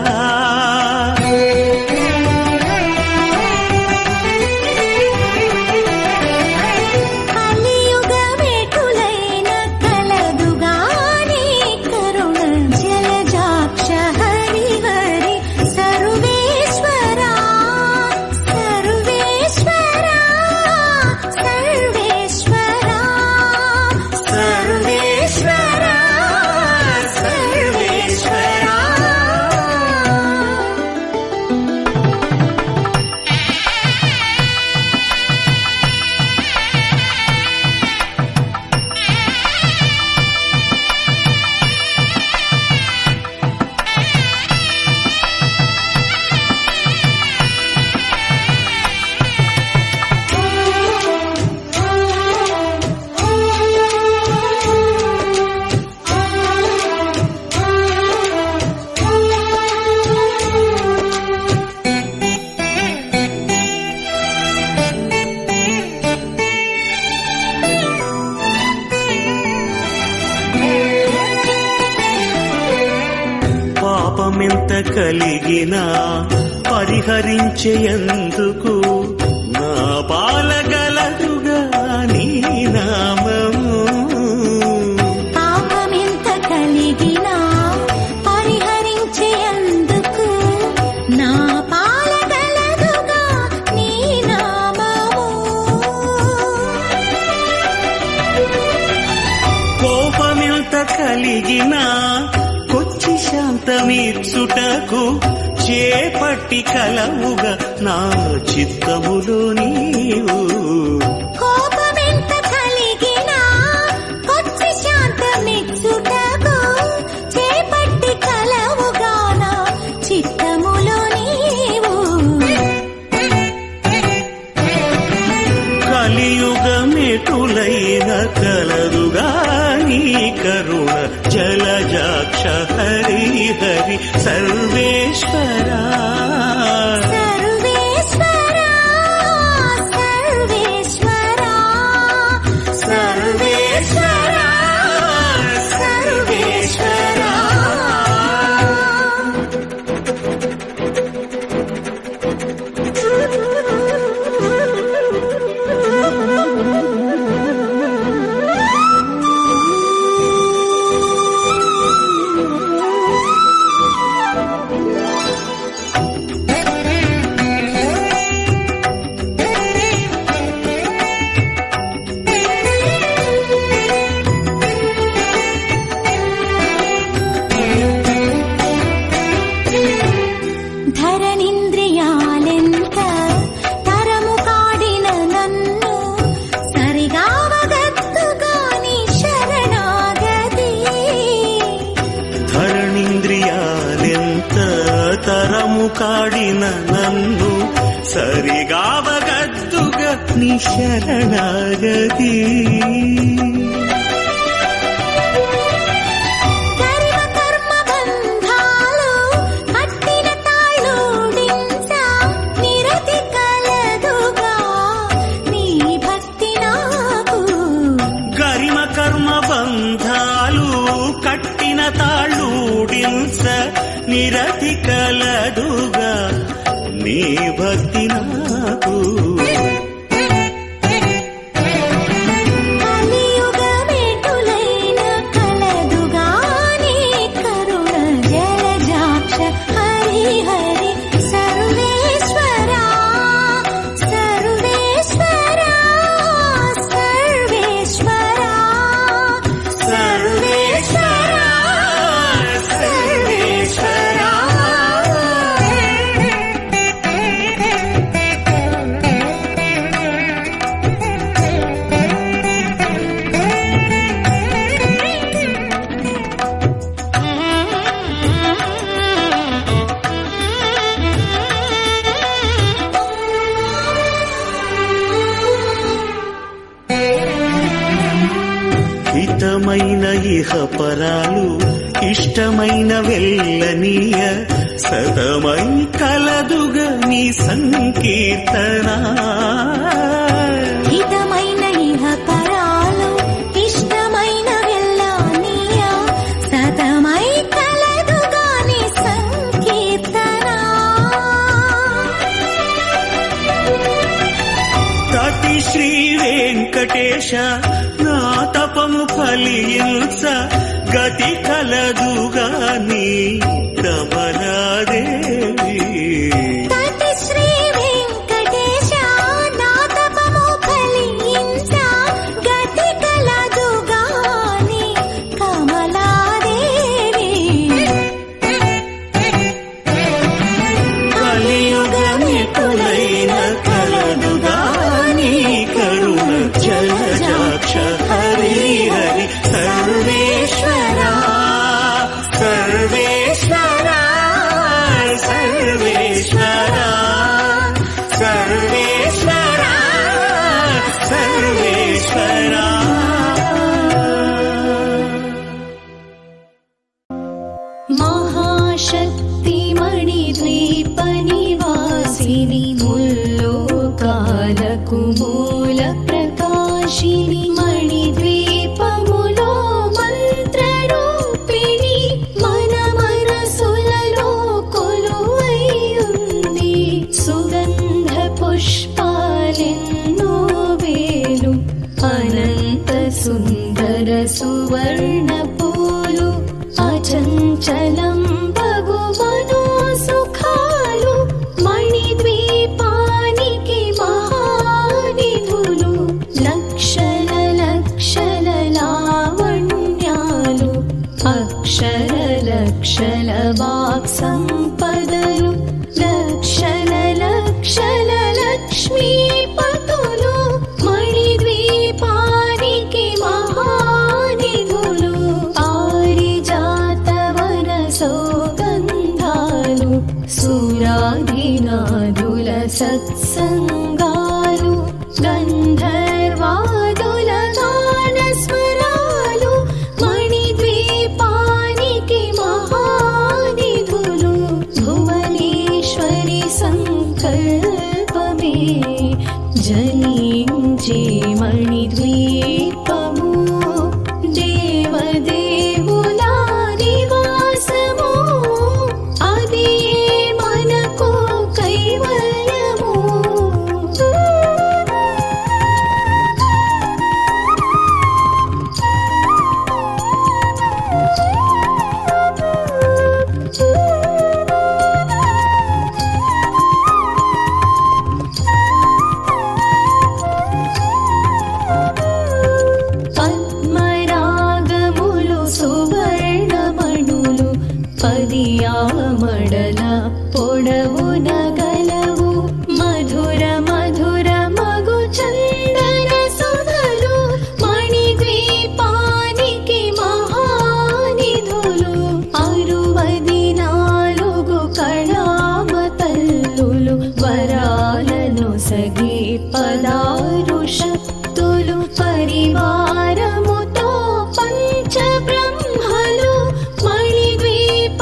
పాపమెంత కలిగినా పరిహరించేందుకు నా పాలగలదుగా నీ నామము పాపమెంత కలిగినా పరిహరించేందుకు నా పాలగలదుగా నీ శాంతమిచ్చుటకు చేపట్టి కలవుగా నా చిత్తములో నీవు. కోపమెంత కలిగినా కొచ్చి శాంతమిచ్చుటకు చేపట్టి కలవుగా నా చిత్తములో నీవు. కలియుగమెటులైన కలదుగా నీ కరుణ జలజాక్ష హరి హరి సర్వేశ్వరా. సర్వేశ్వరా సర్వేశ్వరా సర్వేశ్వరా సర్వేశ్వరా. ధరణింద్రియాలెంత తరము కాడిన నన్ను సరిగావగత్తుగా నీ శరణాగతి. ధరణింద్రియాలెంత తరము కాడిన నన్ను సరిగావగద్దుగా నీ శరణాగతి. కర్మ కర్మ బంధాలు కట్టిన తాళూడించ నిరతి కలదుగా నీ భక్తి నాకు. గరిమ కర్మ బంధాలు కట్టిన తాళూడించ నిరతి కలదుగా నీ భక్తి నాకు. కలియుగమెటులైన కలదుగా నీ కరుణ జలజాక్ష హరి హరి సర్వేశ్వరా సర్వేశ్వరా సర్వేశ్వరా సర్వేశ్వరా సర్వేశ్వరా. హితమైన ఇహ పరాలు ఇష్టమైన వెళ్ళనీయ సతమై కలదుగా నీ సంకీర్తన. హితమైన ఇహ పరాలు ఇష్టమైన వెళ్ళనీయ సతమై కలదుగా నీ సంకీర్తన. తటి శ్రీ వెంకటేశ నా తపము ఫలించ గతి కలదుగా నీ కమలాదేవి. తటి శ్రీ వెంకటేశ నా తపము ఫలించ గతి కలదుగా నీ కమలాదేవి. కలియుగమెటులైన కలదుగా నీ కరుణ జలజాక్ష హరి హరి సర్వేశ్వరా సర్వేశ్వరా సర్వేశ్వరా సర్వేశ్వరా సర్వేశ్వరా. మహాశక్తి మణిద్వీప నివాసిని ముల్లోకాలకు మూల ప్రకాశిని మణిద్వీపములో మంత్రరూపిణి మన మనసులలో కొలువైయుంది. సుగంధ పుష్పాలెన్నో వేలు అనంత సుందర సువర్ణ పూలు అచంచలం భగువను సుఖాలు మణిద్వీపానికి మహాని వాక్ సంపదలు లక్షల లక్షల లక్ష్మీపతులు మణిద్వీపానికి మహానిధులు పారిజాతవన సౌగంధాలు సురాధినాదుల సత్సంగాలు గంధర్వాదుల గానస్వరాలు మణిద్వీపానికి మహానిధులు భువనేశ్వరి సంకల్పమే జనించే మణిద్వీపము దేవదేవుల నివాసము అది మనకు కైవల్యము. పద్మరాగములు సువర్ణమణులు పదియామడల పొడవున గలవు మధుర మధుర మగు చందన సుధలు మణిద్వీపానికి మహానిధులు 64 కళామ తల్లులు వరాలను సగి 16 శక్తులు పరివారముతో పంచబ్రహ్మలు మణిద్వీపానికి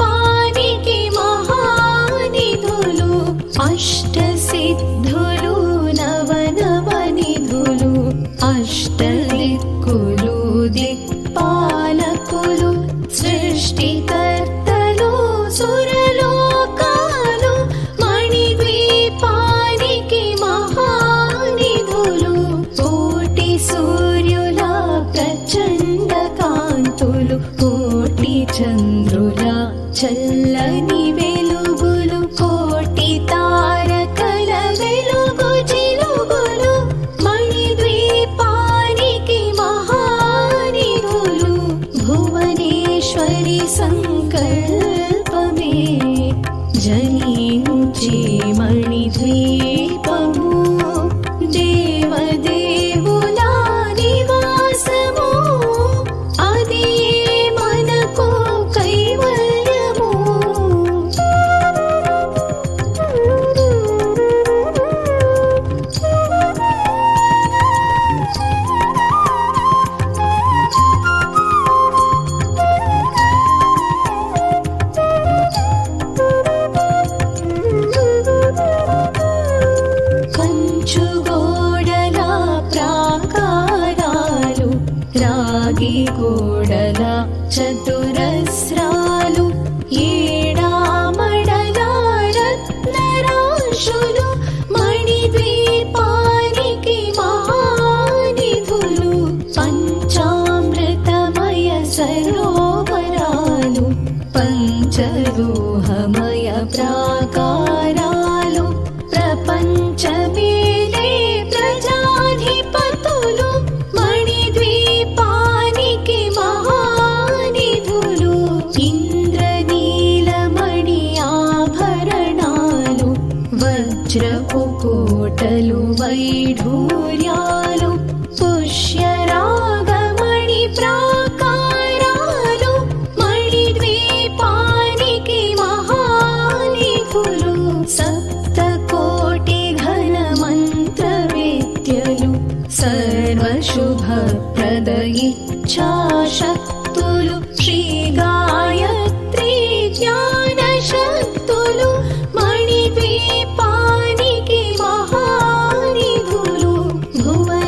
మహానిధులు అష్టసిద్ధులు నవనవనిధులు అష్టదిక్కులు దిక్పాలకులు సృష్టికర్తలు సురలోకాలు మణిద్వీపానికి మహానిధులు కోటి సూర్యుల ప్రచండ కాంతులు కోటి చంద్రుల చల్లని వెలుగులు కోటి తారకల వెలుగు చిలుగులు మణిద్వీపానికి మహానిధులు భువనేశ్వరి సంకల్పమే జనించే మణిద్వీపము దేవదేవుల నివాసము అది మనకు కైవల్యము. కంచుగోడల ప్రాకారాలు రాగి గోడల చతురస్రాలు ఏడామడల రత్నరాశులు మణిద్వీపానికి మహానిధులు పంచామృతమయ సరోవరాలు పంచలోహమయ ప్రాకారాలు ప్రపంచమేలే ప్రజాధిపతులు మణిద్వీపానికి మహానిధులు ఇంద్రనీలమణి ఆభరణాలు వజ్రపు కోటలు వైఢూర్యాలు పుష్యరాగమణి ప్రాకారాలు మణిద్వీపానికి మహానిధులు సప్తకోటి ఘన మంత్ర విద్యలు సర్వశుభప్రద ఇచ్ఛాశక్తులు శ్రీ గాయత్రి జ్ఞాన శక్తులు మణిద్వీపానికి మహానిధులు భువన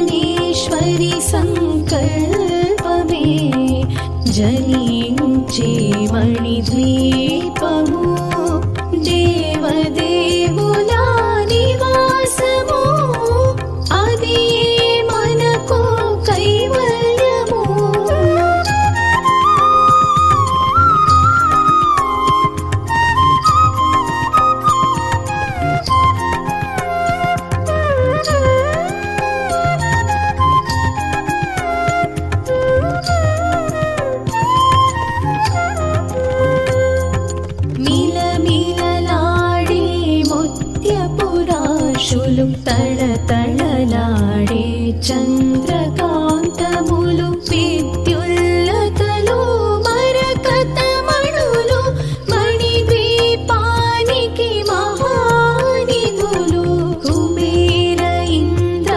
కాంతులు తళతళలాడే చంద్రకాంతములు విద్యుల్లతలు మరకతమణులు మణిద్వీపానికి మహానిధులు కుబేర ఇంద్ర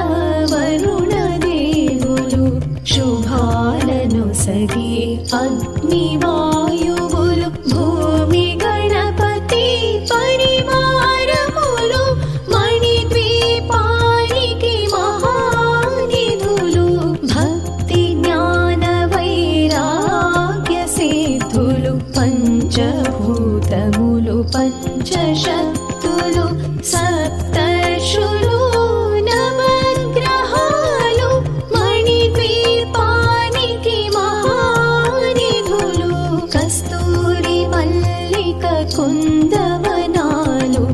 వరుణ దేవులు శుభాలను సగి అగ్నివాయువులు భూమి గణపతి పరివారములు మణిద్వీపానికి మహానిధులు భక్తి జ్ఞాన వైరాగ్య సిద్ధులు పంచభూతములు పంచశక్తులు సప్తర్షులు నవగ్రహాలు మణిద్వీపానికి మహానిధులు కస్తూరి మల్లిక కుందవనాలు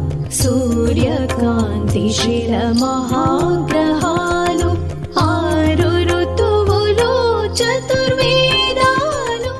సూర్యకాంతి శిర మహాగ్రహాలు ఆరు ఋతువులు చతుర్వేదాలు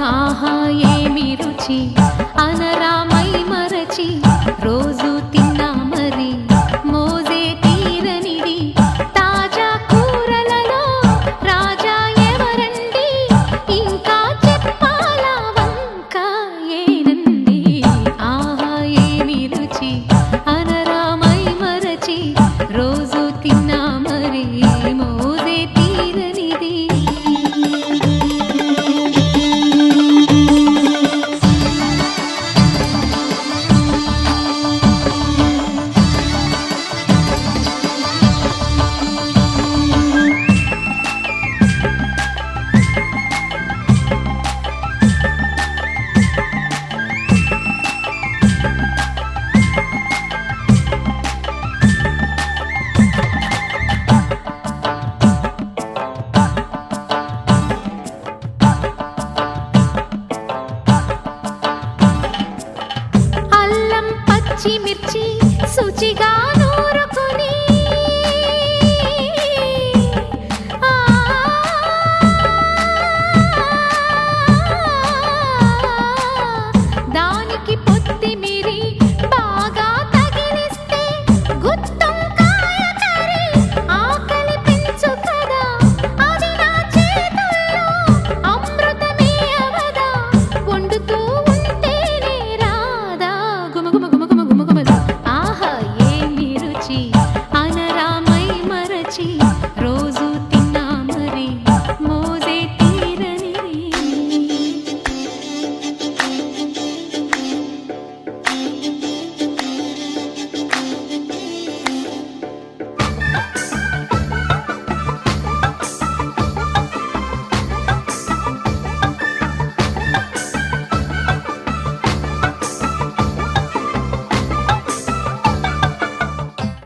ఆహా ఏమి రుచి అనరామై మరచి రోజు తిన్నా మరి మోజే తీరనిది తాజా కూరలలో రాజా ఎవరండి ఇంకా చెప్పాలా వంక ఏనండి ఆహా ఏమి రుచి అనరామై మరచి రోజు తిన్నా మరి మోజే తీరనిది అల్లం పచ్చిమిర్చి శుచిగాను